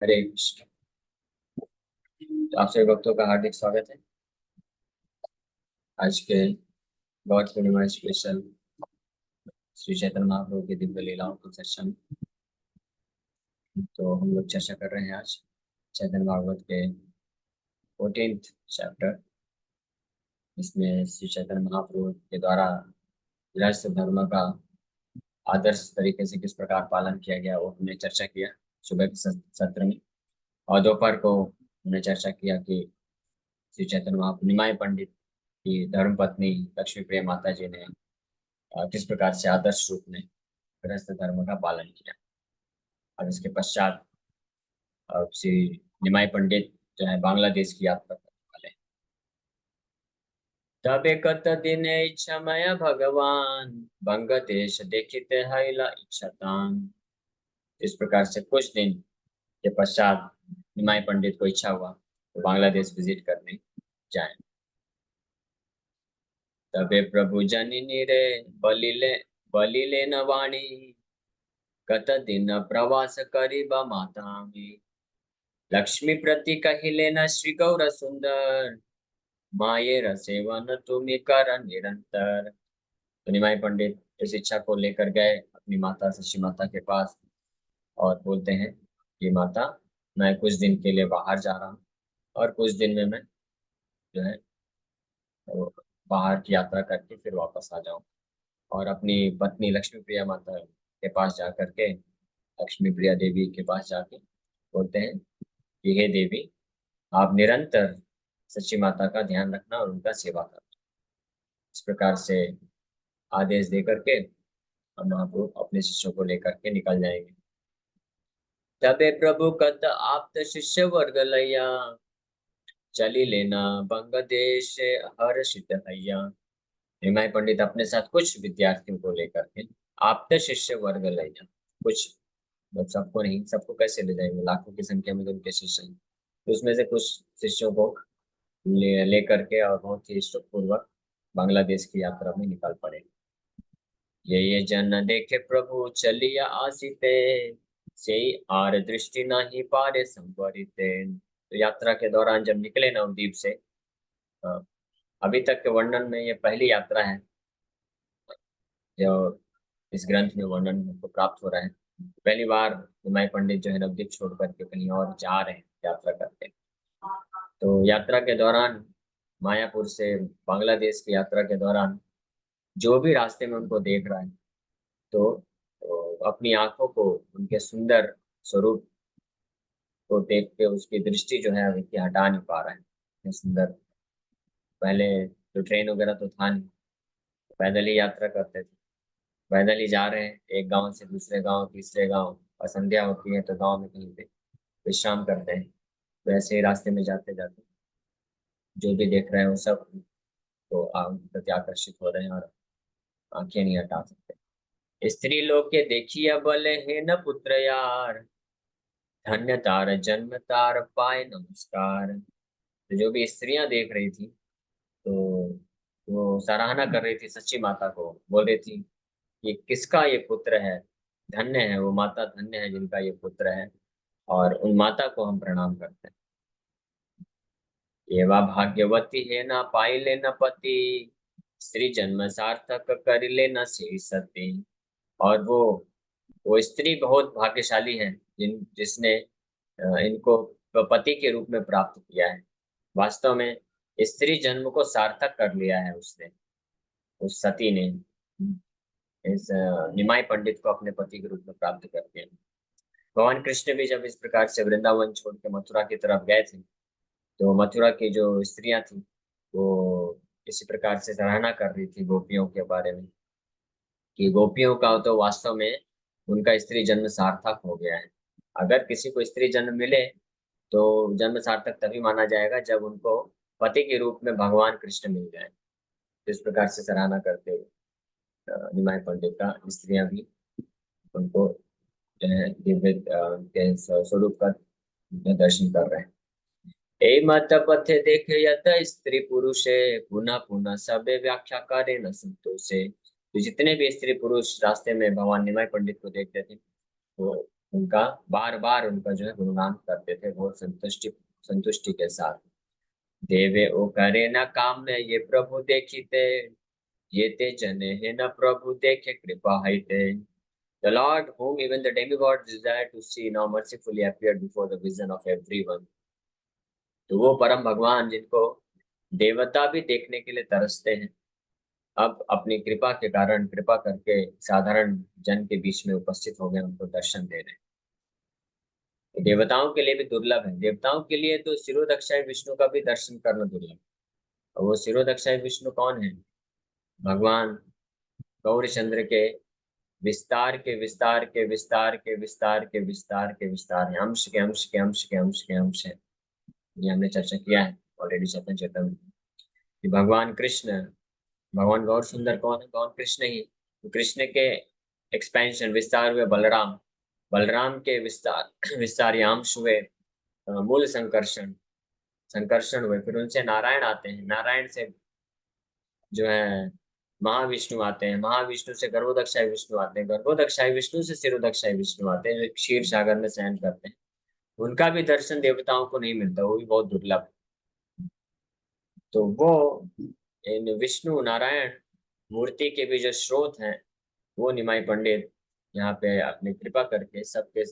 हरे कृष्ण। तो आप सभी भक्तों का हार्दिक स्वागत है आज के गौर पूर्णिमा स्पेशल श्री चैतन्य महाप्रभु की दिव्य लीलाओं की चर्चा में। तो हम लोग चर्चा कर रहे हैं आज चैतन्य भागवत के 14th चैप्टर। इसमें श्री चैतन्य महाप्रभु के द्वारा गृहस्थ धर्म का आदर्श तरीके से किस प्रकार पालन किया गया वो हमने चर्चा किया सुबह के सत्र में। और दोपहर को हमने चर्चा किया कि श्री चैतन्य महाप्रभु निमाय पंडित की धर्म पत्नी लक्ष्मी प्रिया माता जी ने किस प्रकार से आदर्श रूप में गृहस्थ धर्म का पालन किया। और इसके पश्चात श्री निमाई पंडित जो है बांग्लादेश की यात्रा करने वाले हैं। तबे कत दिन इच्छामय भगवान बंग देश देखिते हैला इच्छतान। इस प्रकार से कुछ दिन के पश्चात निमाई पंडित को इच्छा हुआ तो बांग्लादेश विजिट करने जाए। तबे प्रभु जननी रे बलिले बलिले न वाणी कत दिन प्रवास करीब माता में लक्ष्मी प्रति कहिले न श्री गौर सुंदर माये सेवन तुम्हें कर निरंतर। तो निमाई पंडित इस इच्छा को लेकर गए अपनी माता शशि माता के पास और बोलते हैं कि माता मैं कुछ दिन के लिए बाहर जा रहा हूँ और कुछ दिन में मैं जो है वो बाहर की यात्रा करके फिर वापस आ जाऊँ। और अपनी पत्नी लक्ष्मी प्रिया माता के पास जा करके लक्ष्मी प्रिया देवी के पास जाके बोलते हैं कि हे देवी आप निरंतर सच्ची माता का ध्यान रखना और उनका सेवा करना। इस प्रकार से आदेश दे करके हम महाप्रभु अपने शिष्यों को लेकर के निकल जाएंगे। तबे प्रभु कत आप्त शिष्य वर्ग लैया चली लेना बंग देश हर्षित हैया। निमाई पंडित अपने साथ कुछ विद्यार्थियों को लेकर के आप्त शिष्य वर्ग लैया, कुछ मतलब सबको नहीं, सबको कैसे ले जाएंगे, लाखों की संख्या में तो उनके शिष्य हैं। तो उसमें से कुछ शिष्यों को लेकर के और बहुत ही सुखपूर्वक बांग्लादेश की यात्रा में निकल पड़े। ये जन देखे प्रभु चलिया आसिते से आर दृष्टि नहीं पारे संवरिते। तो यात्रा के दौरान जब निकले नवद्वीप से अ, अभी तक के वर्णन में ये पहली यात्रा है जो इस ग्रंथ में वर्णन को प्राप्त हो रहा है। पहली बार हुमायूं पंडित जो है नवद्वीप छोड़ करके कहीं और जा रहे हैं यात्रा करते। तो यात्रा के दौरान मायापुर से बांग्लादेश की यात्रा के दौरान जो भी रास्ते में उनको देख रहा है तो अपनी आंखों को उनके सुंदर स्वरूप को देख के उसकी दृष्टि जो है अभी हटा नहीं पा रहा है। इतने सुंदर, पहले तो ट्रेन वगैरह तो था नहीं, पैदल ही यात्रा करते थे। पैदल ही जा रहे हैं एक गांव से दूसरे गांव तीसरे गांव, और संध्या होती है तो गांव में कहीं पे विश्राम करते हैं। तो ऐसे ही रास्ते में जाते जाते जो भी देख रहे हैं वो सब तो उनके प्रति आकर्षित हो रहे हैं और आंखें नहीं हटा सकते। स्त्री लोग के देखिए बले है न पुत्र यार धन्य तार जन्म तार पाए नमस्कार। तो जो भी स्त्रियां देख रही थी तो वो सराहना कर रही थी सच्ची माता को, बोल रही थी कि किसका ये पुत्र है, धन्य है वो माता, धन्य है जिनका ये पुत्र है, और उन माता को हम प्रणाम करते हैं। एवा भाग्यवती है ना पाई ले न पति स्त्री जन्म सार्थक कर ले न से सती। और वो स्त्री बहुत भाग्यशाली है जिसने इनको पति के रूप में प्राप्त किया है। वास्तव में स्त्री जन्म को सार्थक कर लिया है उसने, उस सती ने इस निमाई पंडित को अपने पति के रूप में प्राप्त कर लिया। भगवान कृष्ण भी जब इस प्रकार से वृंदावन छोड़ के मथुरा की तरफ गए थे तो मथुरा की जो स्त्रियां थी वो इसी प्रकार से सराहना कर रही थी गोपियों के बारे में कि गोपियों का तो वास्तव में उनका स्त्री जन्म सार्थक हो गया है। अगर किसी को स्त्री जन्म मिले तो जन्म सार्थक तभी माना जाएगा जब उनको पति के रूप में भगवान कृष्ण मिल जाए। तो इस प्रकार से सराहना करते हुए निमाई पंडित का स्त्रियां भी उनको जो है दिव्य के स्वरूप का दर्शन कर रहे हैं। ए मत पथे देखे यत स्त्री पुरुषे पुनः पुनः सबे व्याख्या करे न संतोषे। तो जितने भी स्त्री पुरुष रास्ते में भगवान निमाई पंडित को देखते थे वो उनका बार बार उनका जो है गुणगान करते थे बहुत संतुष्टि संतुष्टि के साथ। देवे ओ करे न काम में ये प्रभु देखिते, ये ते जने है न प्रभु देखे कृपा है ते। The Lord, whom even the demigods desire to see, now mercifully appeared before the vision of everyone. तो वो परम भगवान जिनको देवता भी देखने के लिए तरसते हैं, अब अपनी कृपा के कारण कृपा करके साधारण जन के बीच में उपस्थित हो गए, उनको दर्शन दे रहे हैं। तो देवताओं के लिए भी दुर्लभ है, देवताओं के लिए तो शिरोदक्षाई विष्णु का भी दर्शन करना दुर्लभ। और वो शिरोदक्षाई विष्णु कौन है? भगवान गौरीचंद्र के विस्तार के विस्तार के विस्तार के विस्तार के विस्तार के विस्तार है, अंश के अंश के अंश के अंश के अंश है। ये हमने चर्चा किया है ऑलरेडी चेतन चेतन में कि भगवान कृष्ण, भगवान गौर सुंदर कौन है? कौन? कृष्ण ही। तो कृष्ण के एक्सपेंशन विस्तार हुए बलराम, बलराम के विस्तार विस्तार अंश हुए मूल संकर्षण, संकर्षण हुए, फिर उनसे नारायण आते हैं, नारायण से जो है महाविष्णु आते हैं, महाविष्णु से गर्भोदक्षाई विष्णु आते हैं, गर्भोदक्षाई विष्णु से सिरोदक्षाई विष्णु आते हैं जो क्षीर सागर में शयन करते हैं। उनका भी दर्शन देवताओं को नहीं मिलता, वो भी बहुत दुर्लभ है। तो वो इन विष्णु नारायण मूर्ति के भी जो स्रोत हैं, वो निमाई पंडित यहाँ पे अपनी कृपा करके सबके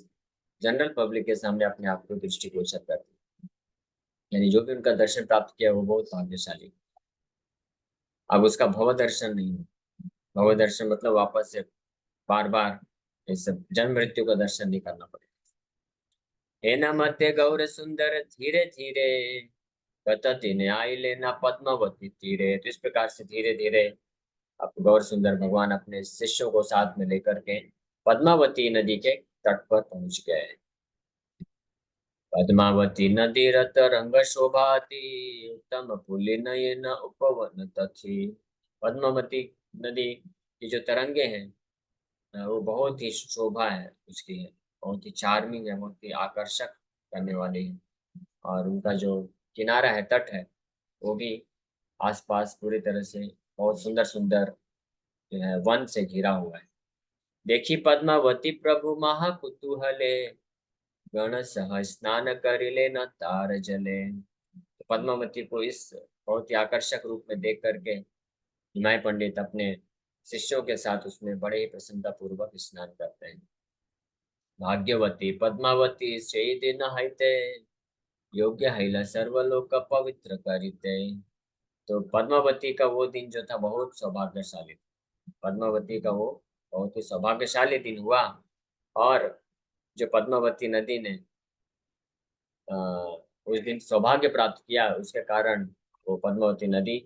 जनरल पब्लिक के सामने अपने आप को दृष्टिगोचर करते हैं। यानी जो भी उनका दर्शन प्राप्त किया वो बहुत भाग्यशाली। अब उसका भव दर्शन नहीं है, भव दर्शन मतलब वापस से बार बार इस जन्म मृत्यु का दर्शन नहीं करना पड़ेगा। हे नमते गौर सुंदर धीरे धीरे गतति न्याय लेना पद्मावती तीरे। तो इस प्रकार से धीरे धीरे अब गौर सुंदर भगवान अपने शिष्यों को साथ में लेकर के पद्मावती नदी के तट पर पहुंच गए। पद्मावती नदी रत रंग शोभाती, उत्तम पुलिनयन उपवन तथी। पद्मावती नदी की जो तरंगे हैं वो बहुत ही शोभा है उसकी है, बहुत ही चार्मिंग है, बहुत ही आकर्षक करने वाली है। और उनका जो किनारा है, तट है, वो भी आसपास पूरी तरह से बहुत सुंदर सुंदर जो है वन से घिरा हुआ है। देखी पद्मावती प्रभु महाकुतूहले, गण सह स्नान करिले न तार जले। तो पद्मावती को इस बहुत ही आकर्षक रूप में देख करके हिमाय पंडित अपने शिष्यों के साथ उसमें बड़े ही प्रसन्नता पूर्वक स्नान करते हैं। भाग्यवती पद्मावती से दिन हैते, योग्य हैला सर्वलोक पवित्र करिते। तो पद्मावती का वो दिन जो था बहुत सौभाग्यशाली था, पद्मावती का वो बहुत ही सौभाग्यशाली दिन हुआ। और जो पद्मावती नदी ने उस दिन सौभाग्य प्राप्त किया, उसके कारण वो पद्मावती नदी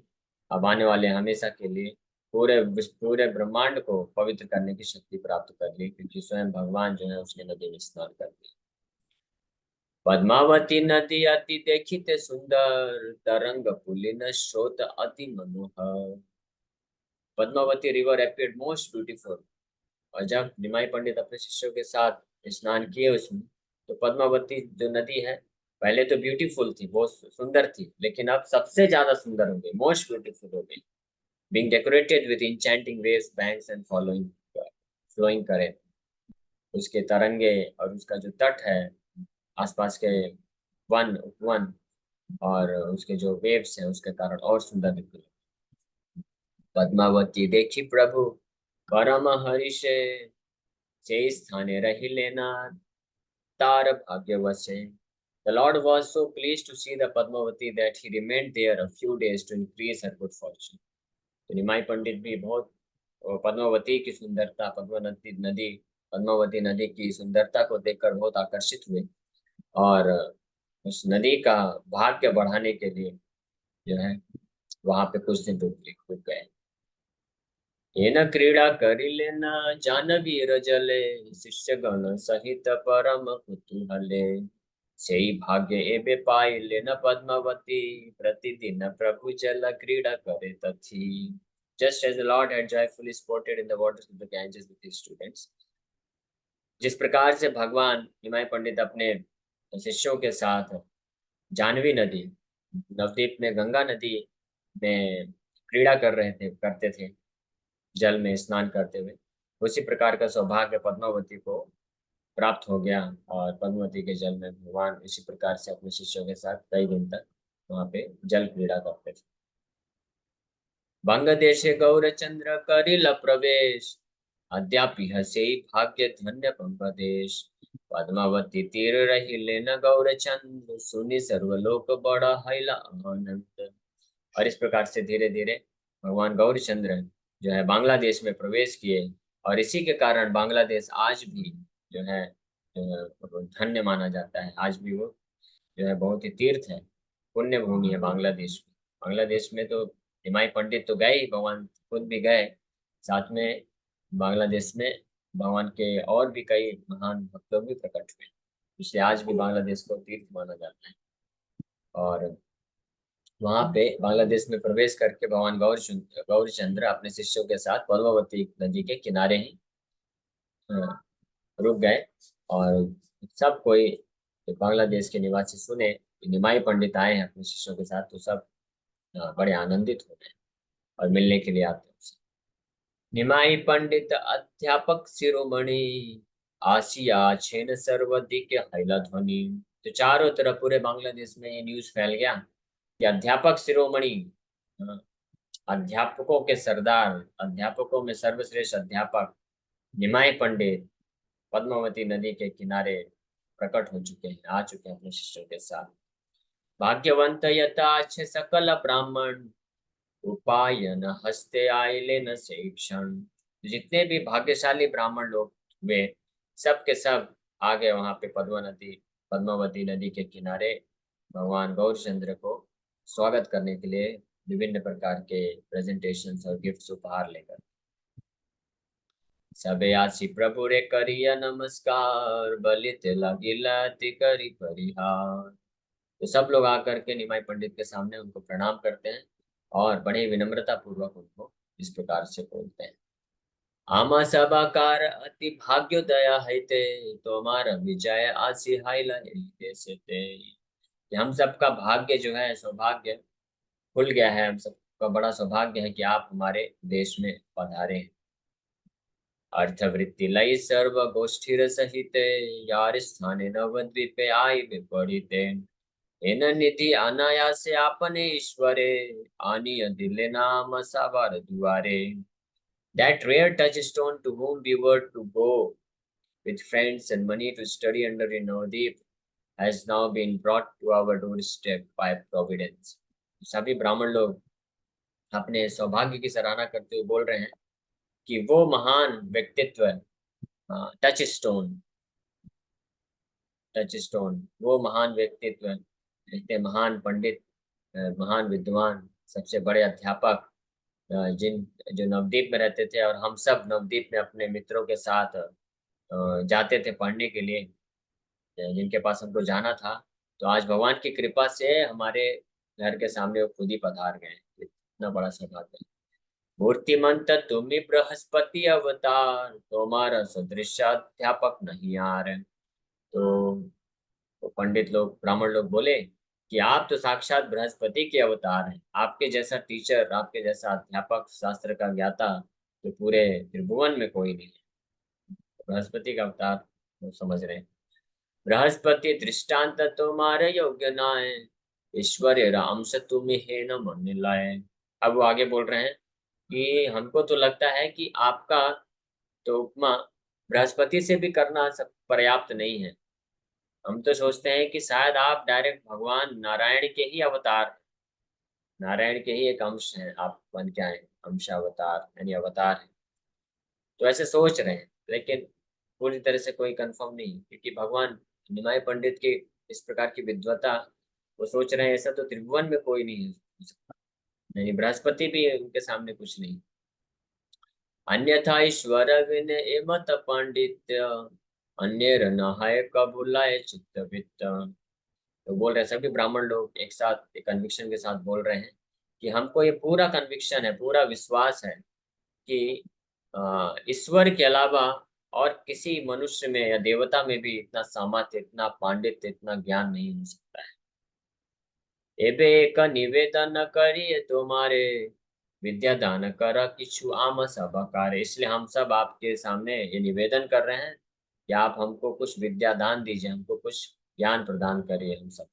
अब आने वाले हमेशा के लिए पूरे ब्रह्मांड को पवित्र करने की शक्ति प्राप्त कर ली, क्योंकि स्वयं भगवान जो है उसने नदी में स्नान कर दिया। पद्मावती नदी अति देखिते सुंदर, तरंग पुलिन स्रोत अति मनोहर। Padmavati river appeared most beautiful. और जब निमाई पंडित अपने शिष्यों के साथ स्नान किए उसमें, तो पद्मावती जो नदी है पहले तो ब्यूटीफुल थी, बहुत सुंदर थी, लेकिन अब सबसे ज्यादा सुंदर हो गई, मोस्ट ब्यूटीफुल हो गई, being decorated with enchanting waves, banks and following flowing current। उसके तरंगे और उसका जो तट है, आसपास के वन उपवन और उसके जो वेव्स हैं उसके कारण और सुंदर दिखते हैं। पद्मावती देखी प्रभु परम हरिषे, से स्थाने रही लेना तार भाग्यवशे। The Lord was so pleased to see the Padmavati that he remained there a few days to increase her good fortune। तो निमाई पंडित भी बहुत पद्मावती की सुंदरता, पद्मावती नदी की सुंदरता को देखकर बहुत आकर्षित हुए और उस नदी का भाग्य बढ़ाने के लिए जो है वहां पे कुछ दिन रुक गए। येन क्रीड़ा करिले न जानवीर जले, शिष्य गण सहित परम कुतूहले। सेई भाग्य एबे पाइले न पद्मावती, प्रतिदिन प्रभु जल क्रीड़ा करे तथी। Just as the Lord had joyfully sported in the waters of the Ganges with his students, जिस प्रकार से भगवान निमाई पंडित अपने शिष्यों के साथ जानवी नदी, नवद्वीप में गंगा नदी में क्रीड़ा करते थे जल में स्नान करते हुए, उसी प्रकार का सौभाग्य पद्मावती को प्राप्त हो गया और पद्मावती के जल में भगवान इसी प्रकार से अपने शिष्यों के साथ कई दिन तक वहां पे जल क्रीड़ा करते थे। बंगदेशे गौरचंद्र करिल प्रवेश, अद्यापि हसे भाग्य धन्य पंकदेश। पद्मावती तीर रहिले न गौरचंद्र, सुनि सर्वलोक बड़ा हैला आनंद। और इस प्रकार से धीरे धीरे भगवान गौरचंद्र जो है बांग्लादेश में प्रवेश किए, और इसी के कारण बांग्लादेश आज भी जो है धन्य माना जाता है। आज भी वो जो है बहुत ही तीर्थ है, पुण्य भूमि है बांग्लादेश में। बांग्लादेश में तो निमाई पंडित तो गए ही, भगवान खुद भी गए, साथ में बांग्लादेश में भगवान के और भी कई महान भक्त लोग भी प्रकट हुए, इसलिए आज भी बांग्लादेश को तीर्थ माना जाता है। और वहां पे बांग्लादेश में प्रवेश करके भगवान गौरचंद्र अपने शिष्यों के साथ पद्मावती नदी के किनारे ही रुक गए। और सब कोई, बांग्लादेश के निवासी सुने कि निमाई पंडित आए हैं अपने शिष्यों के साथ, तो सब बड़े आनंदित हो गए और मिलने के लिए आते हैं उनसे। निमाई पंडित अध्यापक शिरोमणि, आसिया छेन सर्वदिक हैला ध्वनि। तो चारों तरफ पूरे बांग्लादेश में ये न्यूज फैल गया कि अध्यापक शिरोमणि, अ, अध्यापकों के सरदार, अध्यापकों में सर्वश्रेष्ठ अध्यापक निमाई पंडित पद्मावती नदी के किनारे प्रकट हो चुके हैं, आ चुके हैं अपने शिष्यों के साथ। भाग्यवंत यथाच सकल ब्राह्मण, उपायन हस्ते आइले न से क्षण। जितने भी भाग्यशाली ब्राह्मण लोग वे सब के सब आ गए वहां पे पद्मावती नदी के किनारे भगवान गौरचंद्र को स्वागत करने के लिए, विभिन्न प्रकार के प्रेजेंटेशंस और गिफ्ट्स उपहार लेकर। सबे आसी प्रभु रे करिया नमस्कार, बलित लगिला ति करी परिहार। तो सब लोग आकर के निमाई पंडित के सामने उनको प्रणाम करते हैं और बड़े विनम्रता पूर्वक उनको इस प्रकार से बोलते हैं। आमा सबाकार अति भाग्यो दया है ते, तुम्हारा विजय आसी हाइला देश ते। कि हम सबका भाग्य जो है, सौभाग्य खुल गया है, हम सबका बड़ा सौभाग्य है कि आप हमारे देश में पधारे हैं। अर्थवृत्ति लय सर्व गोष्ठीर सहिते, यार स्थाने नवद्वीपे आई विपरीते। एन निधि अनायासे आपने ईश्वरे, आनिय दिले नाम सवार दुआरे। That rare touchstone to whom we were to go with friends and money to study under a Navdeep has now been brought to our doorstep by Providence. सभी ब्राह्मण लोग अपने सौभाग्य की सराहना करते हुए बोल रहे हैं कि वो महान व्यक्तित्व, टच स्टोन, वो महान व्यक्तित्व, इतने महान पंडित, महान विद्वान, सबसे बड़े अध्यापक, जिन जो नवद्वीप में रहते थे, और हम सब नवद्वीप में अपने मित्रों के साथ जाते थे पढ़ने के लिए, जिनके पास हमको जाना था, तो आज भगवान की कृपा से हमारे घर के सामने वो खुद ही पधार गए। इतना बड़ा सौभाग्य है। मूर्तिमंत तुम्ही बृहस्पति अवतार, तुम्हारा सदृश अध्यापक नहीं यार। तो पंडित लोग, ब्राह्मण लोग बोले कि आप तो साक्षात बृहस्पति के अवतार हैं, आपके जैसा टीचर, आपके जैसा अध्यापक, शास्त्र का ज्ञाता तो पूरे त्रिभुवन में कोई नहीं है। बृहस्पति का अवतार वो समझ रहे हैं। बृहस्पति दृष्टांत तुम्हारे योग्य नाय, ईश्वर्य राम से तुम्हें है न मन लाए। अब वो आगे बोल रहे हैं कि हमको तो लगता है कि आपका तो उपमा बृहस्पति से भी करना सब पर्याप्त नहीं है। हम तो सोचते हैं कि शायद आप डायरेक्ट भगवान नारायण के ही अवतार, नारायण के ही एक अंश हैं, आप बन के आए, अंश अवतार यानी अवतार है। तो ऐसे सोच रहे हैं, लेकिन पूरी तरह से कोई कंफर्म नहीं, क्योंकि भगवान निमाई पंडित की इस प्रकार की विद्वता, वो सोच रहे हैं ऐसा तो त्रिभुवन में कोई नहीं है, यानी बृहस्पति भी उनके सामने कुछ नहीं। अन्यथा ईश्वर विनय मत पांडित्य, अन्य नहाय कबुलाय चित्त वित्त। तो बोल रहे हैं सभी ब्राह्मण लोग एक साथ एक कन्विक्शन के साथ बोल रहे हैं कि हमको ये पूरा कन्विक्शन है, पूरा विश्वास है कि ईश्वर के अलावा और किसी मनुष्य में या देवता में भी इतना सामर्थ्य, इतना पांडित्य, इतना ज्ञान नहीं हो सकता है। एबे एक निवेदन करिए तुम्हारे, विद्या दान कर किछु आम सब कार्य। इसलिए हम सब आपके सामने ये निवेदन कर रहे हैं कि आप हमको कुछ विद्या दान दीजिए, हमको कुछ ज्ञान प्रदान करिए हम सब।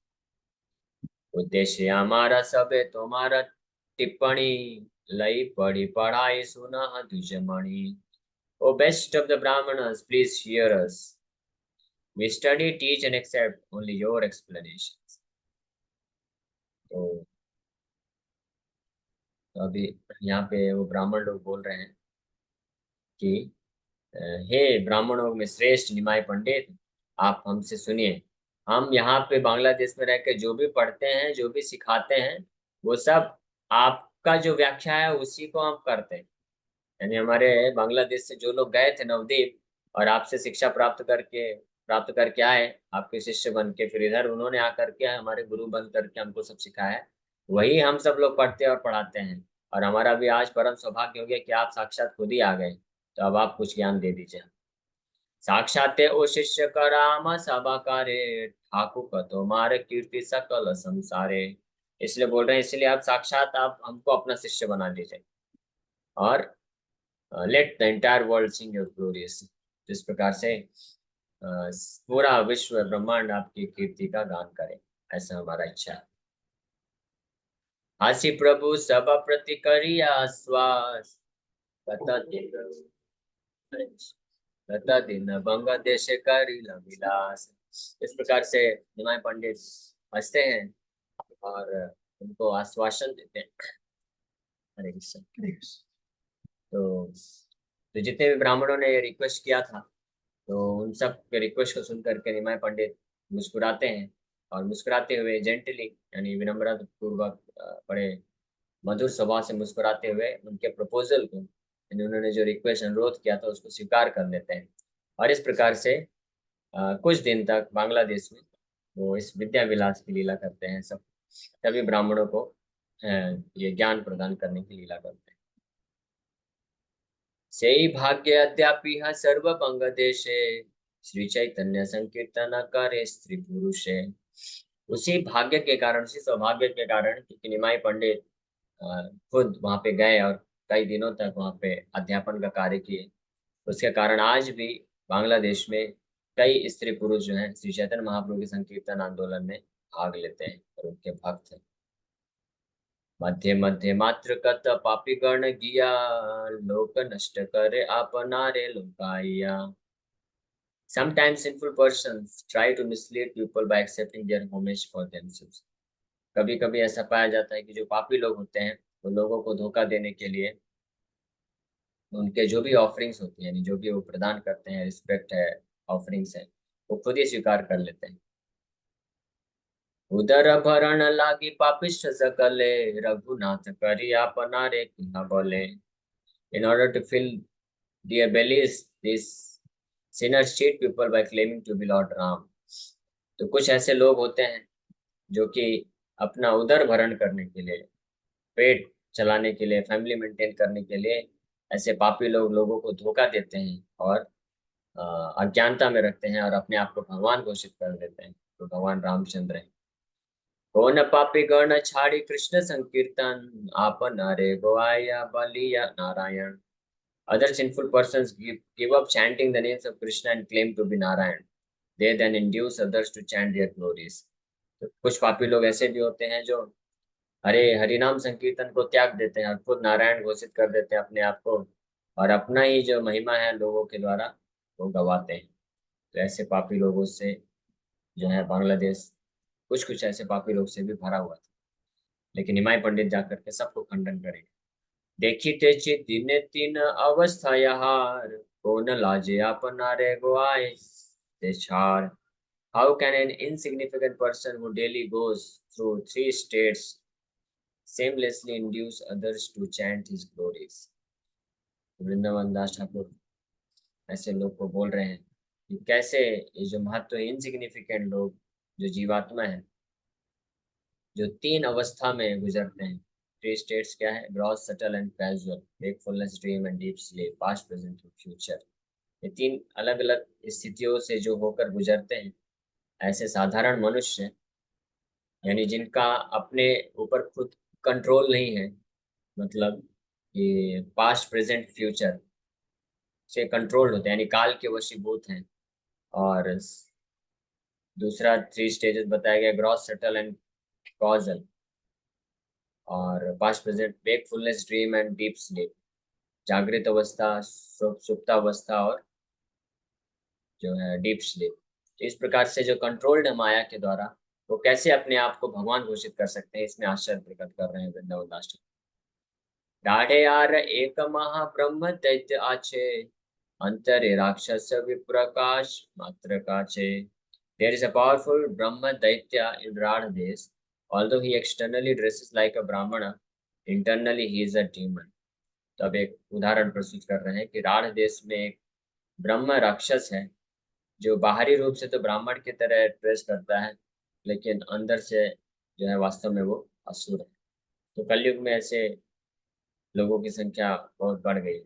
उद्देश्य हमारा सब है तुम्हारा टिप्पणी, लई पढ़ी पढ़ाई सुना द्विजमणि। O best of the Brahmanas, please hear us. We study, teach, and accept only your explanations. तो अभी यहाँ पे वो ब्राह्मण लोग बोल रहे हैं कि हे ब्राह्मणों में श्रेष्ठ निमाय पंडित, आप हमसे सुनिए। हम यहाँ पे बांग्लादेश में रहकर जो भी पढ़ते हैं, जो भी सिखाते हैं, वो सब आपका जो व्याख्या है उसी को हम करते हैं। यानी हमारे बांग्लादेश से जो लोग गए थे नवदीप और आपसे शिक्षा प्राप्त करके आए, आपके शिष्य बन के, फिर इधर उन्होंने आकर के हमारे गुरु बन करके हमको सब सिखाया है, वही हम सब लोग पढ़ते और पढ़ाते हैं। और हमारा भी आज परम सौभाग्य हो गया कि आप साक्षात खुद ही आ गए, तो अब आप कुछ ज्ञान दे दीजिए। साक्षाते ओ शिष्य कराम सभा कारे, ठाकुर का तुम्हारे कीर्ति सकल संसारे। इसलिए बोल रहे हैं, इसलिए आप साक्षात आप हमको अपना शिष्य बना दीजिए और let the entire world sing your glorious. जिस प्रकार से पूरा विश्व ब्रह्मांड आपकी कीर्ति का गान करे, ऐसा हमारा इच्छा है। हासी प्रभु सब प्रति करिया आश्वास, तथा दिन भंग देश करी विलास। इस प्रकार से निमाय पंडित हंसते हैं और उनको आश्वासन देते हैं। हरे कृष्ण। तो जितने भी ब्राह्मणों ने रिक्वेस्ट किया था, तो उन सब के रिक्वेस्ट को सुनकर के निमाय पंडित मुस्कुराते हैं और मुस्कुराते हुए जेंटली यानी विनम्रता पूर्वक बड़े मधुर स्वभाव से मुस्कुराते हुए उनके प्रपोजल को, यानी उन्होंने जो रिक्वेस्ट अनुरोध किया था उसको स्वीकार कर लेते हैं। और इस प्रकार से कुछ दिन तक बांग्लादेश में वो इस विद्या विलास की लीला करते हैं। सब सभी ब्राह्मणों को ये ज्ञान प्रदान करने की लीला करते हैं। सेई भाग्य अद्यापि सर्व बंग देशे, श्री चैतन्य संकीर्तन करे स्त्री पुरुषे। उसी भाग्य के कारण, उसी सौभाग्य के कारण, क्योंकि निमाई पंडित खुद वहां पे गए और कई दिनों तक वहां पे अध्यापन का कार्य किए, उसके कारण आज भी बांग्लादेश में कई स्त्री पुरुष जो हैं श्री चैतन्य महाप्रभु के संकीर्तन आंदोलन में भाग लेते हैं और उनके भक्त हैं। मध्य मध्य मात्र कत पापी गण गिया, लोक नष्ट करे अपना रे लोकाया। Sometimes sinful persons try to mislead people by accepting their homage for themselves. कभी कभी ऐसा पाया जाता है कि जो पापी लोग होते हैं वो लोगों को धोखा देने के लिए उनके जो भी ऑफरिंग्स होती हैं, यानी जो भी वो प्रदान करते हैं, रिस्पेक्ट है, ऑफरिंग्स है, वो खुद ही स्वीकार कर लेते हैं। उदर भरण लागी पापिष्ठ सकले, रघुनाथ करी अपना रे किन्हा बोले। In order to fill their bellies, these sinners cheat people by claiming to be Lord Ram. तो कुछ ऐसे लोग होते हैं जो कि अपना उदर भरण करने के लिए, पेट चलाने के लिए, फैमिली मेंटेन करने के लिए ऐसे पापी लोग लोगों को धोखा देते हैं और अज्ञानता में रखते हैं और अपने आप को भगवान घोषित कर देते हैं। तो भगवान रामचंद्र हैं। कौन पापी गण छाड़ी कृष्ण संकीर्तन, आपन अरे गोवाया Ballia Narayan. Other sinful persons give up chanting the names of Krishna and claim to be Narayan. They then induce others to chant their glories. तो कुछ पापी लोग ऐसे भी होते हैं जो हरे हरिनाम संकीर्तन को त्याग देते हैं और खुद नारायण घोषित कर देते हैं अपने आप को, और अपना ही जो महिमा है लोगों के द्वारा वो गवाते हैं। तो ऐसे पापी लोगों से जो है बांग्लादेश कुछ कुछ ऐसे पापी लोग से भी भरा हुआ था, लेकिन निमाई पंडित जाकर के सबको खंडन करेंगे। देखी तेची दिने तीन अवस्था यहार, कौन लाजे अपना रे गोआए ते छार। How can an insignificant person who daily goes through 3 states shamelessly induce others to chant his glories? Vrindavan दास ठाकुर ऐसे लोग को बोल रहे हैं कि कैसे ये जो महत्व इनसिग्निफिकेंट लोग, जो जीवात्मा है, जो 3 अवस्था में गुजरते हैं। 3 states क्या है? Gross, subtle and casual, wakefulness, dream and deep sleep, past, present और फ्यूचर। ये 3 अलग अलग स्थितियों से जो होकर गुजरते हैं, ऐसे साधारण मनुष्य, यानी जिनका अपने ऊपर खुद कंट्रोल नहीं है, मतलब कि पास्ट, प्रेजेंट, फ्यूचर से कंट्रोल्ड होते हैं, यानी काल के वशीभूत हैं, और दूसरा 3 स्टेजेस बताया गया, ग्रॉस, सटल एंड कॉजल। और past, present, wakefulness, dream and deep sleep, जागृत अवस्था, सुप्तावस्था और जो है डीप स्लीप। तो इस प्रकार से जो कंट्रोल्ड है माया के द्वारा, वो कैसे अपने आप को भगवान घोषित कर सकते हैं, इसमें आश्चर्य प्रकट कर रहे हैं वृंदावन दास। दाढ़े यार एक महाब्रह्म दैत्य आछे, अंतरे राक्षस विप्रकाश मात्र काचे। There is a powerful Brahma Daitya in Radhadesh. Although he externally dresses like a Brahmana, internally he is a demon. तो अब एक उदाहरण प्रस्तुत कर रहे हैं कि राढ़ देश में एक ब्रह्म राक्षस है, जो बाहरी रूप से तो ब्राह्मण की तरह ड्रेस करता है, लेकिन अंदर से जो है वास्तव में वो असुर है। तो कलयुग में ऐसे लोगों की संख्या बहुत बढ़ गई।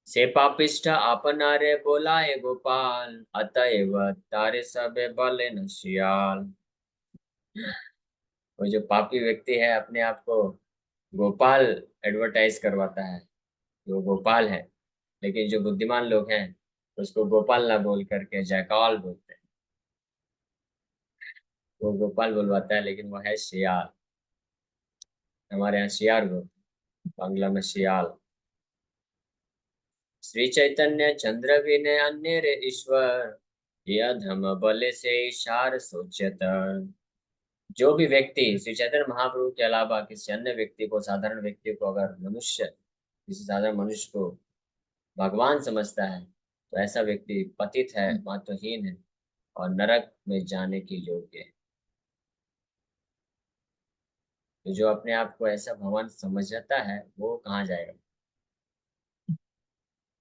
से पापिष्ठ आपनारे बोलाए गोपाल, अतएव तारे सबे बले न शियाल। वो जो पापी व्यक्ति है अपने आप को गोपाल एडवर्टाइज करवाता है, वो गोपाल है, लेकिन जो बुद्धिमान लोग हैं उसको गोपाल ना बोल करके जयकाल बोलते हैं। वो गोपाल बोलवाता है लेकिन वो है शियाल। हमारे यहाँ शियार बोलते हैं, बांग्ला में शियाल। श्री चैतन्य चंद्र विनय अन्य रे ईश्वर, यह धम बले से इशार सोचत। जो भी व्यक्ति श्री चैतन्य महाप्रभु के अलावा किसी अन्य व्यक्ति को, साधारण व्यक्ति को, अगर मनुष्य किसी साधारण मनुष्य को भगवान समझता है, तो ऐसा व्यक्ति पतित है, महत्वहीन है और नरक में जाने के योग्य है। तो जो अपने आप को ऐसा भगवान समझता है वो कहाँ जाएगा?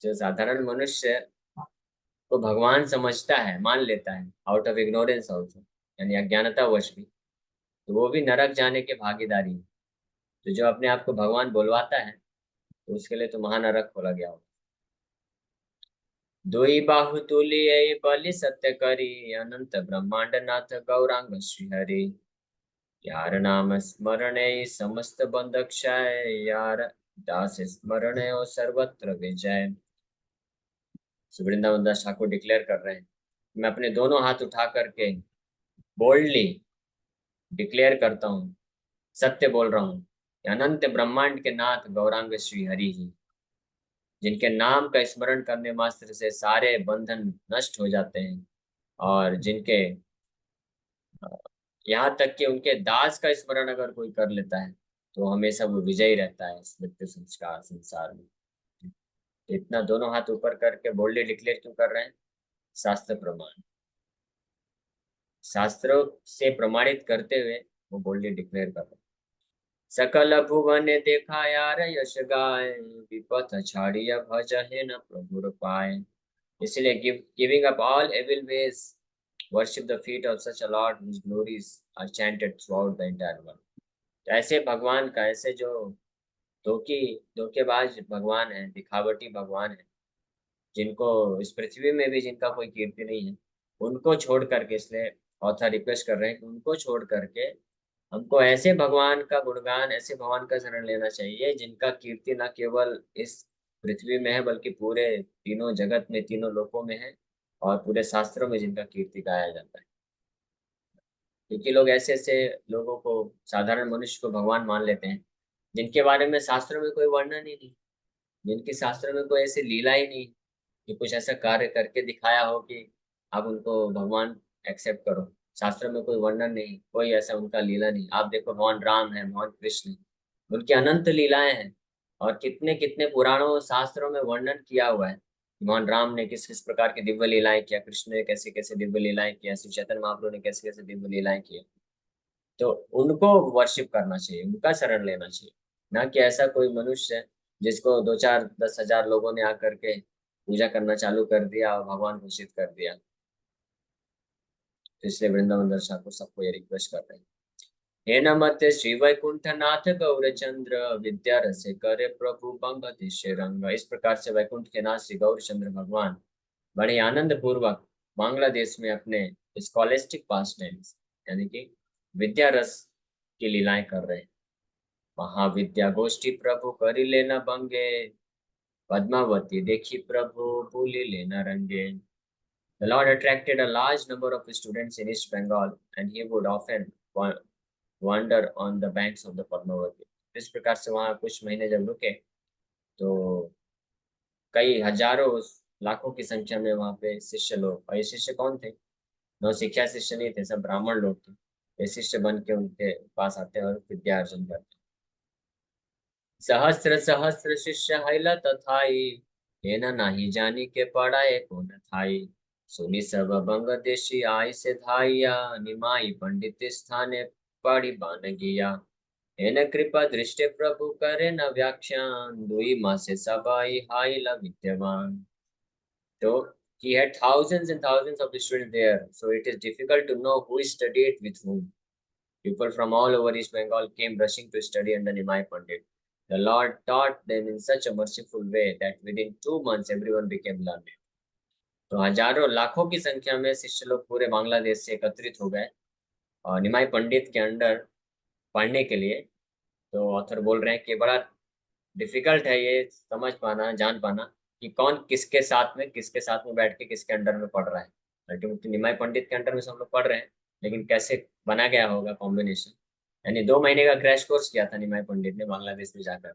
जो साधारण मनुष्य को भगवान समझता है, मान लेता है, आउट ऑफ इग्नोरेंस ऑल्सो, यानी अज्ञानतावश भी, तो वो भी नरक जाने के भागीदारी है। तो जो अपने आप को भगवान बोलवाता है, तो उसके लिए तो महानरक खोला गया हो। दुई बाहु तुलिये बलि सत्य करी, अनंत ब्रह्मांड नाथ गौरांग श्री हरि। यार नाम स्मरणे समस्त बंध क्षय, यार दास स्मरणे और सर्वत्र विजय। वृंदावन दास ठाकुर डिक्लेयर कर रहे हैं, मैं अपने दोनों हाथ उठा करके बोल्डली डिक्लेयर करता हूँ, सत्य बोल रहा हूँ कि अनंत ब्रह्मांड के नाथ गौरांग श्री हरि ही, जिनके नाम का स्मरण करने मात्र से सारे बंधन नष्ट हो जाते हैं, और जिनके यहाँ तक कि उनके दास का स्मरण अगर कोई कर लेता है तो हमेशा वो विजयी रहता है इस मृत्यु संस्कार संसार में। इतना दोनों हाथ ऊपर करके बोल्डली डिक्लेयर क्यों कर रहे हैं? शास्त्र प्रमाण, शास्त्रों से प्रमाणित करते हुए वो बोल्डली डिक्लेयर कर रहे हैं। सकल भुवन देखा यार यश गाय, विपथ छाड़िया भज है न प्रभुर पाए। इसलिए giving up all evil ways, worship the feet of such a Lord whose glories are chanted throughout the entire world। तो ऐसे भगवान का, ऐसे जो धोखी धोखेबाज भगवान है, दिखावटी भगवान है, जिनको इस पृथ्वी में भी जिनका कोई कीर्ति नहीं है, उनको छोड़ करके, इसलिए ऑथर रिक्वेस्ट कर रहे हैं कि उनको छोड़ करके हमको ऐसे भगवान का गुणगान, ऐसे भगवान का शरण लेना चाहिए जिनका कीर्ति न केवल इस पृथ्वी में है बल्कि पूरे तीनों जगत में, तीनों लोकों में है, और पूरे शास्त्रों में जिनका कीर्ति गाया जाता है। क्योंकि लोग ऐसे ऐसे लोगों को, साधारण मनुष्य को भगवान मान लेते हैं जिनके बारे में शास्त्रों में कोई वर्णन ही नहीं, जिनके शास्त्रों में कोई ऐसी लीला ही नहीं कि कुछ ऐसा कार्य करके दिखाया हो कि आप उनको भगवान एक्सेप्ट करो। शास्त्रों में कोई वर्णन नहीं, कोई ऐसा उनका लीला नहीं। आप देखो, भगवान राम है, भगवान कृष्ण है, उनकी अनंत लीलाएं हैं, और कितने कितने पुराणों शास्त्रों में वर्णन किया हुआ है भगवान राम ने किस किस प्रकार की दिव्य लीलाएं किया, कृष्ण ने कैसे कैसे दिव्य लीलाएं किया, श्री चैतन्य महाप्रभु ने कैसे कैसे दिव्य लीलाएं की। तो उनको वर्शिप करना चाहिए, उनका शरण लेना चाहिए, ना कि ऐसा कोई मनुष्य जिसको 2 4 10 हजार लोगों ने आकर के पूजा करना चालू कर दिया और भगवान घोषित कर दिया। तो इसलिए वृंदावन दर्शा को सबको ये रिक्वेस्ट कर रहे हैं, हे नमते श्री वैकुंठ नाथ गौर चंद्र, विद्या रसे करे प्रभु बंगति रंग। इस प्रकार से वैकुंठ के नाथ श्री गौर चंद्र भगवान बड़े आनंद पूर्वक बांग्लादेश में अपने स्कॉलेस्टिक पास टाइम्स, यानी कि विद्या रस की लीलाएं कर रहे हैं। महाविद्या गोष्ठी प्रभु करी लेना बंगे, पद्मावती देखी प्रभु भूली लेना रंगे। The Lord attracted a large number of students in East Bengal, and he would often wander on the banks of the Padmavati. इस प्रकार से वहाँ कुछ महीने जब रुके तो कई हजारों लाखों की संख्या में वहाँ पे शिष्य लोग, और ये शिष्य कौन थे? नौ शिक्षा शिष्य नहीं थे, सब ब्राह्मण लोग थे। ये शिष्य बन के उनके पास आते हैं और विद्या अर्जन करते हैं। सहस्त्र सहस्त्र शिष्य हैला तथाई, हेना नाही जानी के पढ़ाए कौन थाई। सुनी सब बंग देशी आय से धाइया, निमाई पंडित स्थाने पढ़ी बान गिया। हेन कृपा दृष्टि प्रभु करे न व्याख्यान, दुई मासे सबाई हाइला विद्यमान। So he had thousands and thousands of students there. So it is difficult to know who studied with whom. People from all over East Bengal came rushing to study under Nimai Pandit. The Lord taught them in such a merciful way that within 2 months everyone became learned. तो हजारों लाखों की संख्या में शिष्य लोग पूरे बांग्लादेश से एकत्रित हो गए और निमाई पंडित के अंडर पढ़ने के लिए। तो ऑथर बोल रहे हैं कि बड़ा डिफिकल्ट है ये समझ पाना, जान पाना कि कौन किसके साथ में बैठ के किसके अंडर में पढ़ रहा है। अल्टीमेटली निमाई पंडित के अंडर में सब लोग पढ़ रहे हैं, लेकिन कैसे बना गया होगा कॉम्बिनेशन। यानी 2 महीने का क्रैश कोर्स किया था निमाई पंडित ने बांग्लादेश में जाकर,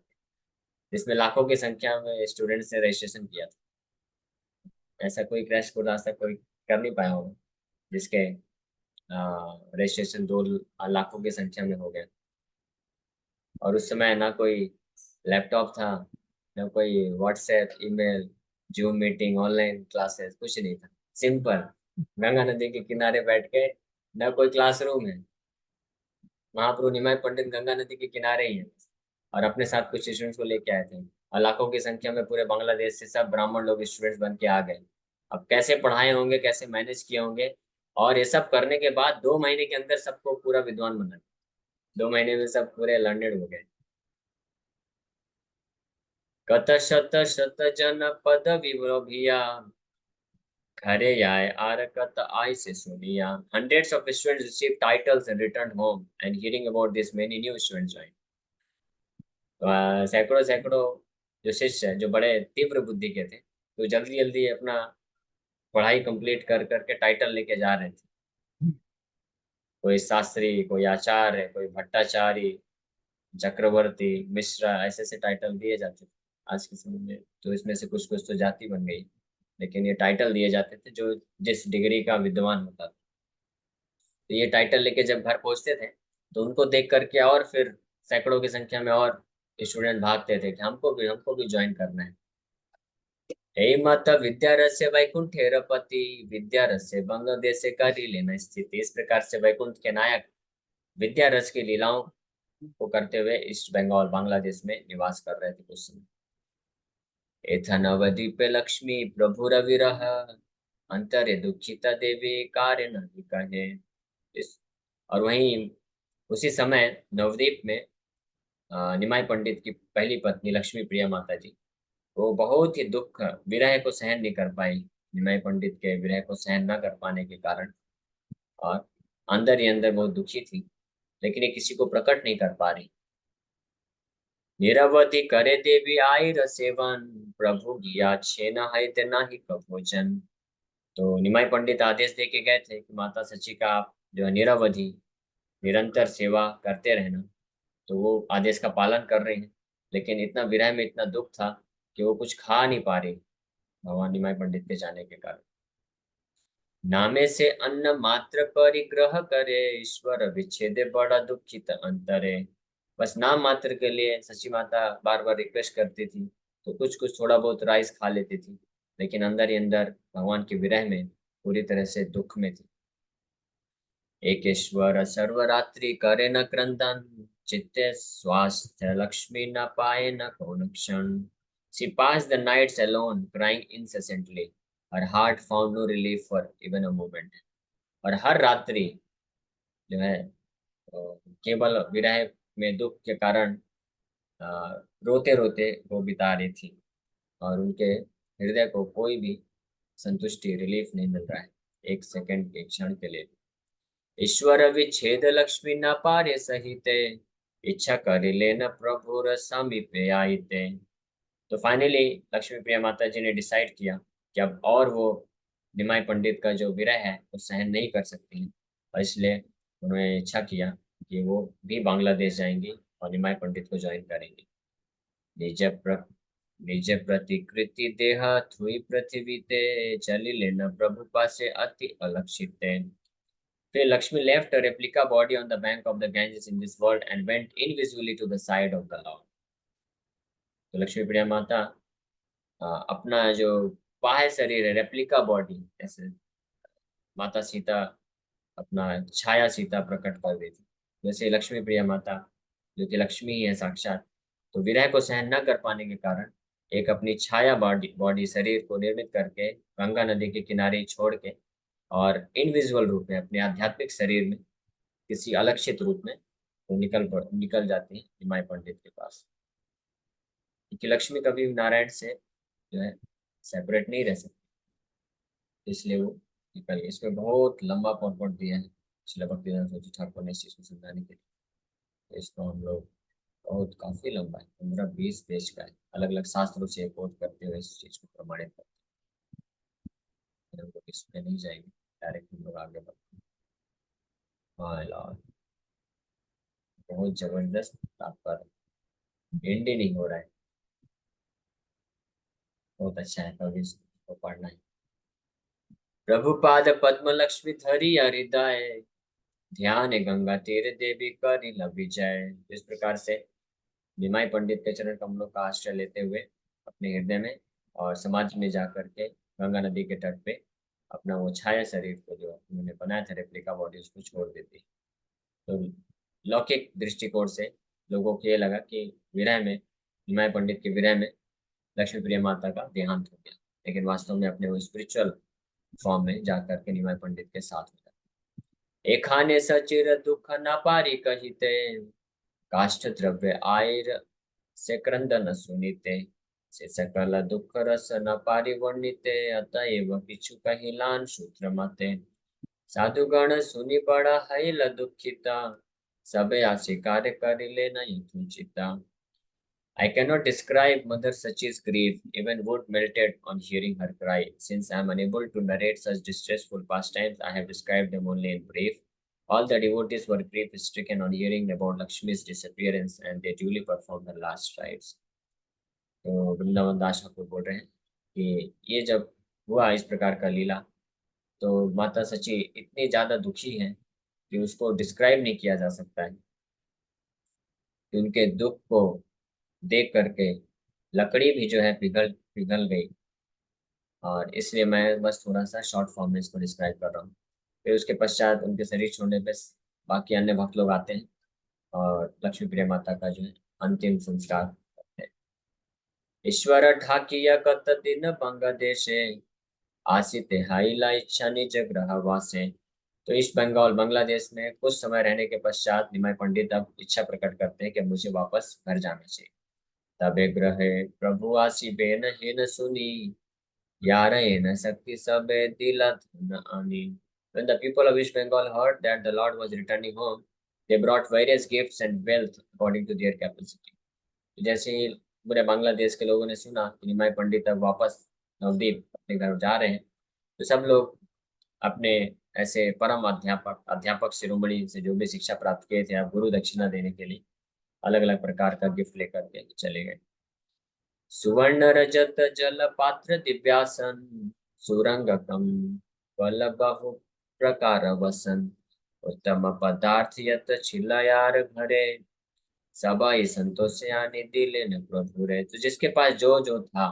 जिसमें लाखों की संख्या में स्टूडेंट्स ने रजिस्ट्रेशन किया था। ऐसा कोई क्रैश कोर्स आज तक कोई कर नहीं पाया होगा जिसके रजिस्ट्रेशन 2 लाखों की संख्या में हो गया। और उस समय ना कोई लैपटॉप था, ना कोई WhatsApp, email, zoom meeting, online classes, कुछ नहीं था। सिंपल गंगा नदी के किनारे बैठ के, ना कोई क्लासरूम है, महाप्रभु निमाई पंडित गंगा नदी के किनारे ही है और अपने साथ कुछ स्टूडेंट्स को लेके आए थे। और लाखों की संख्या में पूरे बांग्लादेश से सब ब्राह्मण लोग स्टूडेंट्स बन के आ गए। अब कैसे पढ़ाए होंगे, कैसे मैनेज किए होंगे, और ये सब करने के बाद 2 महीने के अंदर सबको पूरा विद्वान बना। 2 महीने में सब पूरे लर्नेड हो गए। कत शत शत जन पद विलोभिया, घरे आए आर कत आई से सुनिया। Hundreds of students received titles and returned home, and hearing about this, many new students joined. सैकड़ों सैकड़ों जो शिष्य जो बड़े तीव्र बुद्धि के थे, तो जल्दी जल्दी अपना पढ़ाई कंप्लीट कर करके टाइटल लेके जा रहे थे। कोई शास्त्री, कोई आचार्य, कोई भट्टाचार्य, चक्रवर्ती, मिश्रा, ऐसे ऐसे टाइटल दिए जाते थे आज के समय में। तो इसमें से कुछ कुछ तो जाति बन गई, लेकिन ये टाइटल दिए जाते थे जो जिस डिग्री का विद्वान होता था। तो ये टाइटल लेके जब घर पहुंचते थे तो उनको देख करके और फिर सैकड़ों की संख्या में और स्टूडेंट भागते थे कि हमको भी ज्वाइन करना है। हे मत विद्या रस्य वैकुंठे रपति, विद्या रस्य बंग देशे करी लेना स्थिति। इस प्रकार से वैकुंठ के नायक विद्या रस की लीलाओं को करते हुए ईस्ट बंगाल बांग्लादेश में निवास कर रहे थे कुछ समय। एथा नवद्वीपे लक्ष्मी प्रभु रविरह, अंतरे दुखिता देवी कार्य न कहे। इस और वहीं उसी समय नवद्वीप में निमाई पंडित की पहली पत्नी लक्ष्मी प्रिया माता जी, वो बहुत ही दुख विरह को सहन नहीं कर पाई। निमाई पंडित के विरह को सहन न कर पाने के कारण, और अंदर ही अंदर बहुत दुखी थी, लेकिन ये किसी को प्रकट नहीं कर पा रही। निरवधि करे देवी आई सेवन, प्रभु गिया छेन है तेना ही कभोजन। तो निमाई पंडित आदेश दे के गए थे कि माता सची का आप जो है निरवधि निरंतर सेवा करते रहना। तो वो आदेश का पालन कर रहे हैं, लेकिन इतना विरह में इतना दुख था कि वो कुछ खा नहीं पा रही भगवान निमाई पंडित के जाने के कारण। नामे से अन्न मात्र परिग्रह करे, ईश्वर विच्छेदे बड़ा दुखित अंतरे। बस नाम मात्र के लिए सची माता बार बार रिक्वेस्ट करती थी, तो कुछ कुछ थोड़ा बहुत राइस खा लेती थी, लेकिन अंदर ही अंदर भगवान के विरह में पूरी तरह से दुख में थी। एकेश्वर सर्वरात्रि करे न क्रंदन, चित्ते स्वास्थ्य लक्ष्मी न पाए न कौन क्षण। She passed the nights alone, crying incessantly. Her heart found no relief for even a moment. और हर रात्रि जो है केवल विरह में दुख के कारण रोते रोते वो बिता रही थी, और उनके हृदय को कोई भी संतुष्टि, रिलीफ नहीं मिल रहा है एक सेकंड के क्षण के लिए। ईश्वर विच्छेद लक्ष्मी न पारे सहिते, इच्छा कर लेना प्रभु समीपे आईते। तो फाइनली लक्ष्मी प्रिया माता जी ने डिसाइड किया कि अब और वो निमाई पंडित का जो विरह है वो सहन नहीं कर सकती हैं, और इसलिए उन्होंने इच्छा किया कि वो भी बांग्लादेश जाएंगी और निमाई पंडित को ज्वाइन करेंगी। निज प्र निज प्रतिकृति देह थुई पृथ्वी ते चली लेना प्रभु पासे अति अलक्षित है। फिर Lakshmi left a replica body on the bank of the Ganges in this world and went invisibly to the side of the Lord। तो लक्ष्मी प्रिया माता अपना जो बाह्य शरीर है, रेप्लिका बॉडी, जैसे माता सीता अपना छाया सीता प्रकट कर देती, वैसे लक्ष्मी प्रिया माता जो कि लक्ष्मी ही है साक्षात, तो विरह को सहन न कर पाने के कारण एक अपनी छाया बॉडी बॉडी शरीर को निर्मित करके गंगा नदी के किनारे छोड़ के और इनविजिबल रूप में अपने आध्यात्मिक शरीर में किसी अलक्षित रूप में वो निकल जाती है निमाई पंडित के पास, क्योंकि लक्ष्मी कभी भी नारायण से जो है सेपरेट नहीं रह सकती, इसलिए वो निकल गई। इसमें बहुत लंबा पॉइंट दिया है श्रील भक्तिवेदांत सरस्वती ठाकुर ने इस चीज को समझाने के लिए। तो इसको हम लोग बहुत काफी लंबा है, 15-20 पेज का है, अलग अलग शास्त्रों से कोट करते हुए इस चीज को प्रमाणित करते हैं। हम लोग इसमें नहीं जाएंगे, डायरेक्ट हम लोग आगे बढ़ते हैं। हाँ लॉर्ड, बहुत जबरदस्त तात्पर्य, एंड ही नहीं हो रहा है, बहुत अच्छा है, कभी इसको पढ़ना है। प्रभुपाद पद्म लक्ष्मी धरी हृदय ध्यान गंगा तीर देवी करी लभी जाए। इस प्रकार से निमाई पंडित के चरण कमलों का आश्रय लेते हुए अपने हृदय में और समाज में जाकर के गंगा नदी के तट पे अपना वो छाया शरीर को जो उन्होंने बनाया था रेप्लिका बॉडी, उसको छोड़ देती। तो लौकिक दृष्टिकोण से लोगों को ये लगा कि विरह में, निमाई पंडित के विरह में लक्ष्मी प्रिय माता का देहांत हो गया, लेकिन वास्तव में अपने वो स्पिरिचुअल फॉर्म में जाकर के निमाई पंडित के साथ हो जाता। एखाने सचिर दुख न पारी कहिते काष्ठ द्रव्य आयर से क्रंदन सुनीते से सकल दुख रस न पारी वर्णिते अतएव किछु कहिलान सूत्र मते साधुगण सुनि बड़ा हैल दुखिता सब आसी कार्य करिले न यथोचिता। I cannot describe Mother Sachi's grief, even wood melted on hearing her cry. Since I am unable to narrate such distressful pastimes, I have described them only in brief. All the devotees were grief-stricken on hearing about Lakshmi's disappearance, and they duly performed her last rites. तो वृंदावन दास ठाकुर बोल रहे हैं कि ये जब हुआ इस प्रकार का लीला, तो माता सची इतनी ज्यादा दुखी हैं कि उसको डिस्क्राइब नहीं किया जा सकता है, कि उनके दुख को देख करके लकड़ी भी जो है पिघल पिघल गई, और इसलिए मैं बस थोड़ा सा शॉर्ट फॉर्म में इसको डिस्क्राइब कर रहा हूँ। फिर उसके पश्चात उनके शरीर छोड़ने पे बाकी अन्य भक्त लोग आते हैं और लक्ष्मी प्रिय माता का जो है अंतिम संस्कार करते हैं। ईश्वर ढाकिया कत दिन बंगदेशे आसित हाइला इच्छा निज ग्रह वासे। तो ईस्ट बंगाल बांग्लादेश में कुछ समय रहने के पश्चात निमाई पंडित अब इच्छा प्रकट करते हैं कि मुझे वापस घर जाना चाहिए। तबे ग्रहे प्रभु आसी बेन हेन सुनी यार हेन शक्ति सबे दिलत न आनी। When the people of East Bengal heard that the Lord was returning home, they brought various gifts and wealth according to their capacity। जैसे ही पूरे बांग्लादेश के लोगों ने सुना कि निमाई पंडित अब वापस नवदीप अपने घर जा रहे हैं, तो सब लोग अपने ऐसे परम अध्यापक अध्यापक शिरोमणि से जो भी शिक्षा प्राप्त किए थे, अब गुरु दक्षिणा देने के लिए अलग अलग प्रकार का गिफ्ट लेकर के चले गए। सुवर्ण रजत जल पात्र दिव्यासन सुरंगकम बल बहु प्रकार वसन उत्तम पदार्थ यत छिलयार घरे सबाई संतोष आने दिले न प्रभु रे। तो जिसके पास जो जो था,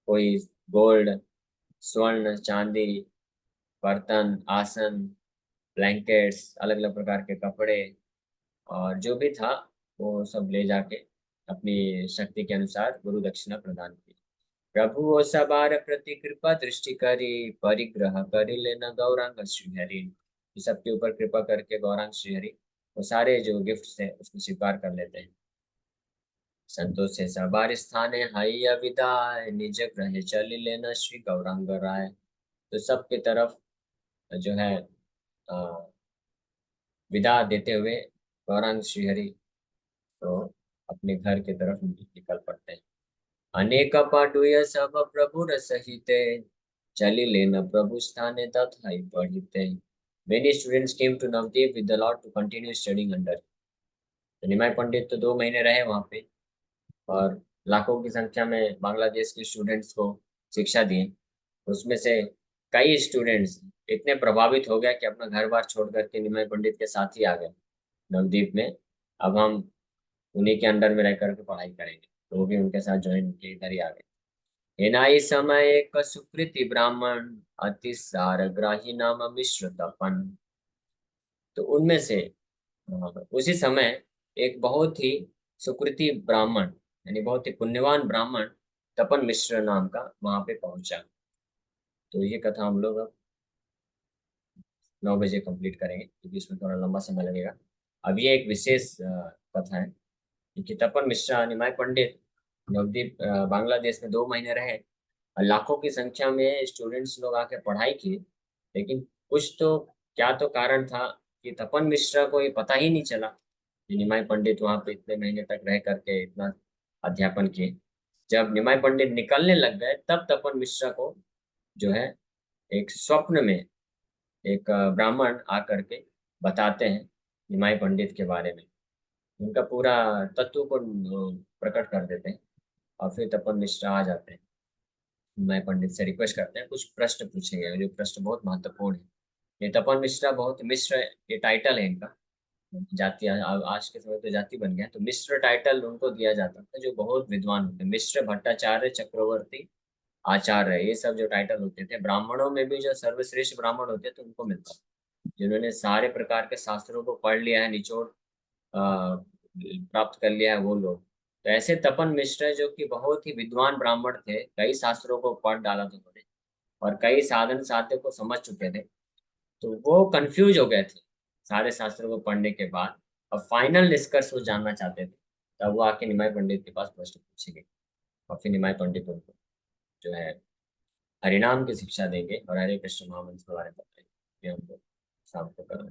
कोई गोल्ड, स्वर्ण, चांदी, बर्तन, आसन, ब्लैंकेट्स, अलग अलग प्रकार के कपड़े, और जो भी था वो सब ले जाके अपनी शक्ति के अनुसार गुरु दक्षिणा प्रदान की। प्रभु ओ सबार प्रति कृपा दृष्टि करी परिग्रह करी लेना गौरांग श्रीहरि। सबके ऊपर कृपा करके गौरांग श्रीहरि वो सारे जो गिफ्ट थे उसको स्वीकार कर लेते हैं। संतोष से सबार स्थाने हैया विदाय निज ग्रह चली लेना श्री गौरांग राय। तो सबके तरफ जो है विदा देते हुए गौरांग श्रीहरि तो अपने घर की तरफ निकल पड़ते हैं। अनेक पाटुय सब प्रभु रसहिते चली लेन प्रभु स्थाने तथाई पढ़िते। Many students came to Navdeep with the Lord to continue studying under. तो निमाई पंडित तो 2 महीने रहे वहाँ पे और लाखों की संख्या में बांग्लादेश के स्टूडेंट्स को शिक्षा दी। उसमें से कई स्टूडेंट्स इतने प्रभावित हो गए कि अपना घर बार छोड़ करके निमाई पंडित के साथ ही आ गए नवदीप में। अब हम उन्हीं के अंडर में रह करके पढ़ाई करेंगे, तो वो भी उनके साथ ज्वाइन के इधर ही आ गए। एनाई समय एक सुकृति ब्राह्मण अति सारग्राही नाम मिश्र तपन। तो उनमें से उसी समय एक बहुत ही सुकृति ब्राह्मण यानी बहुत ही पुण्यवान ब्राह्मण तपन मिश्र नाम का वहां पे पहुंचा। तो ये कथा हम लोग अब 9 बजे कंप्लीट करेंगे क्योंकि इसमें थोड़ा लंबा समय लगेगा। अब ये एक विशेष कथा है कि तपन मिश्रा निमाई पंडित नवदीप बांग्लादेश में 2 महीने रहे और लाखों की संख्या में स्टूडेंट्स लोग आके पढ़ाई किए। लेकिन कुछ तो क्या तो कारण था कि तपन मिश्रा को ये पता ही नहीं चला कि निमाई पंडित वहां पे इतने महीने तक रह करके इतना अध्यापन किए। जब निमाई पंडित निकलने लग गए तब तपन मिश्रा को जो है एक स्वप्न में एक ब्राह्मण आकर के बताते हैं निमाई पंडित के बारे में, उनका पूरा तत्व को प्रकट कर देते हैं और फिर तपन मिश्रा आ जाते हैं। निमाई पंडित से रिक्वेस्ट करते हैं कुछ प्रश्न पूछेंगे, जो प्रश्न बहुत महत्वपूर्ण है। ये तपन मिश्रा बहुत मिश्र ये टाइटल है इनका, जाति आज के समय तो जाति बन गया, तो मिश्र टाइटल उनको दिया जाता था जो बहुत विद्वान होते हैं। मिश्र भट्टाचार्य चक्रवर्ती आचार्य ये सब जो टाइटल होते थे, ब्राह्मणों में भी जो सर्वश्रेष्ठ ब्राह्मण होते थे उनको मिलता, जिन्होंने सारे प्रकार के शास्त्रों को पढ़ लिया है, निचोड़ प्राप्त कर लिया है वो लोग। तो ऐसे तपन मिश्र जो कि बहुत ही विद्वान ब्राह्मण थे, कई शास्त्रों को पढ़ डाला था उन्होंने और कई साधन साध्य को समझ चुके थे, तो वो कंफ्यूज हो गए थे सारे शास्त्रों को पढ़ने के बाद। और फाइनल निष्कर्ष वो जानना चाहते थे, तब वो आके निमाई पंडित के पास प्रश्न पूछेंगे और फिर निमाई पंडित उनको जो है हरिनाम की शिक्षा देंगे और हरे कृष्ण महामंत्र के बारे में बताएंगे। ये हम लोग शाम को करें।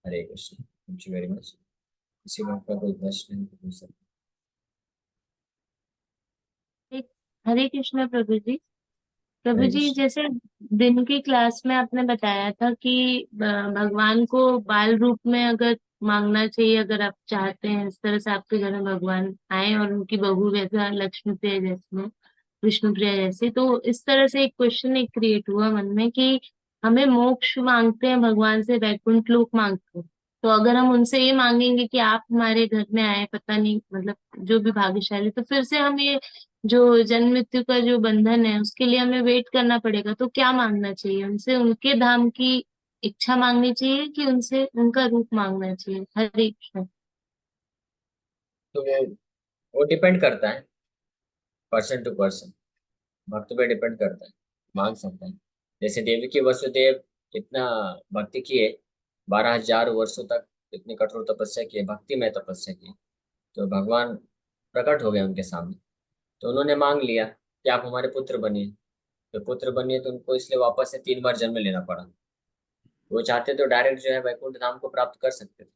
Hare Krishna, thank you very much. किसी बात का कोई प्रश्न है तो पूछ सकते हरे कृष्णा प्रभु जी। हैं। प्रभु हरे जी, कृष्ण। जैसे दिन की क्लास में आपने बताया था कि भगवान को बाल रूप में अगर मांगना चाहिए, अगर आप चाहते हैं इस तरह से आपके घर में भगवान आए और उनकी बहू वैसा लक्ष्मी प्रिया जैसे विष्णु प्रिया जैसे, तो इस तरह से एक क्वेश्चन एक क्रिएट हुआ मन में कि हमें मोक्ष मांगते हैं भगवान से, वैकुंठ लोक मांगते हैं। तो अगर हम उनसे ये मांगेंगे कि आप हमारे घर में आए, पता नहीं मतलब जो भी भाग्यशाली, तो फिर से हम ये जो जन्म मृत्यु का जो बंधन है उसके लिए हमें वेट करना पड़ेगा। तो क्या मांगना चाहिए उनसे? उनके धाम की इच्छा मांगनी चाहिए कि उनसे उनका रूप मांगना चाहिए? हरे कृष्ण। तो वो डिपेंड करता है पर्सन टू पर्सन, भक्त पे डिपेंड करता है, मांग सकता है। जैसे देवी की वसुदेव इतना भक्ति किए, 12,000 वर्षों तक इतनी कठोर तपस्या की, भक्ति में तपस्या की, तो भगवान प्रकट हो गए उनके सामने। तो उन्होंने मांग लिया कि आप हमारे पुत्र बनिए। तो पुत्र बनिए तो उनको इसलिए वापस से 3 बार जन्म लेना पड़ा। वो चाहते तो डायरेक्ट जो है वैकुंठ धाम को प्राप्त कर सकते थे,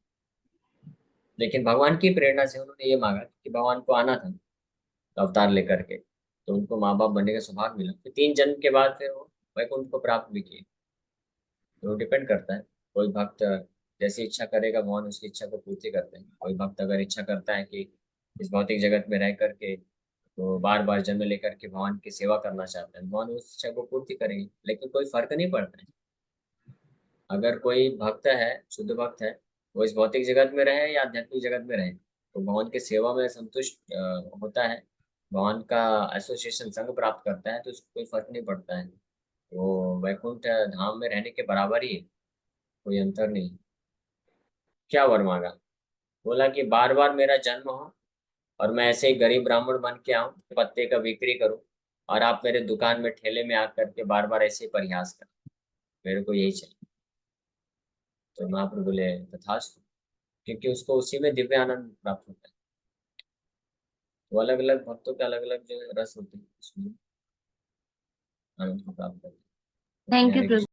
लेकिन भगवान की प्रेरणा से उन्होंने ये मांगा कि भगवान को आना था अवतार लेकर के, तो उनको माँ बाप बनने का सौभाग्य मिला। फिर 3 जन्म के बाद फिर वो वैकुंठ को प्राप्त भी किए। तो डिपेंड करता है, कोई भक्त जैसी इच्छा करेगा भगवान उसकी इच्छा को पूर्ति करते हैं। कोई भक्त अगर इच्छा करता है कि इस भौतिक जगत में रह करके तो बार बार जन्म लेकर के भगवान की सेवा करना चाहता है, भगवान उस इच्छा को पूर्ति करेंगे, लेकिन कोई फर्क नहीं पड़ता है। अगर कोई भक्त है, शुद्ध भक्त है, वो इस भौतिक जगत में रहे या आध्यात्मिक जगत में रहे, तो भगवान की सेवा में संतुष्ट होता है, भगवान का एसोसिएशन संग प्राप्त करता है, तो उसको कोई फर्क नहीं पड़ता है। वो वैकुंठ धाम में रहने के बराबर ही है, कोई अंतर नहीं। क्या वर मांगा? बोला कि बार बार मेरा जन्म हो और मैं ऐसे ही गरीब ब्राह्मण बन के आऊं, पत्ते का बिक्री करूं और आप मेरे दुकान में ठेले में आकर के बार बार ऐसे ही परिहास कर, मेरे को यही चाहिए। तो महाप्रभु बोले तथास्तु, क्योंकि उसको उसी में दिव्य आनंद प्राप्त होता है। तो अलग अलग भक्तों के अलग अलग जो रस होते हैं उसमें आनंद को प्राप्त करते हैं। Okay, thank you Hare Prabhu. Krishna.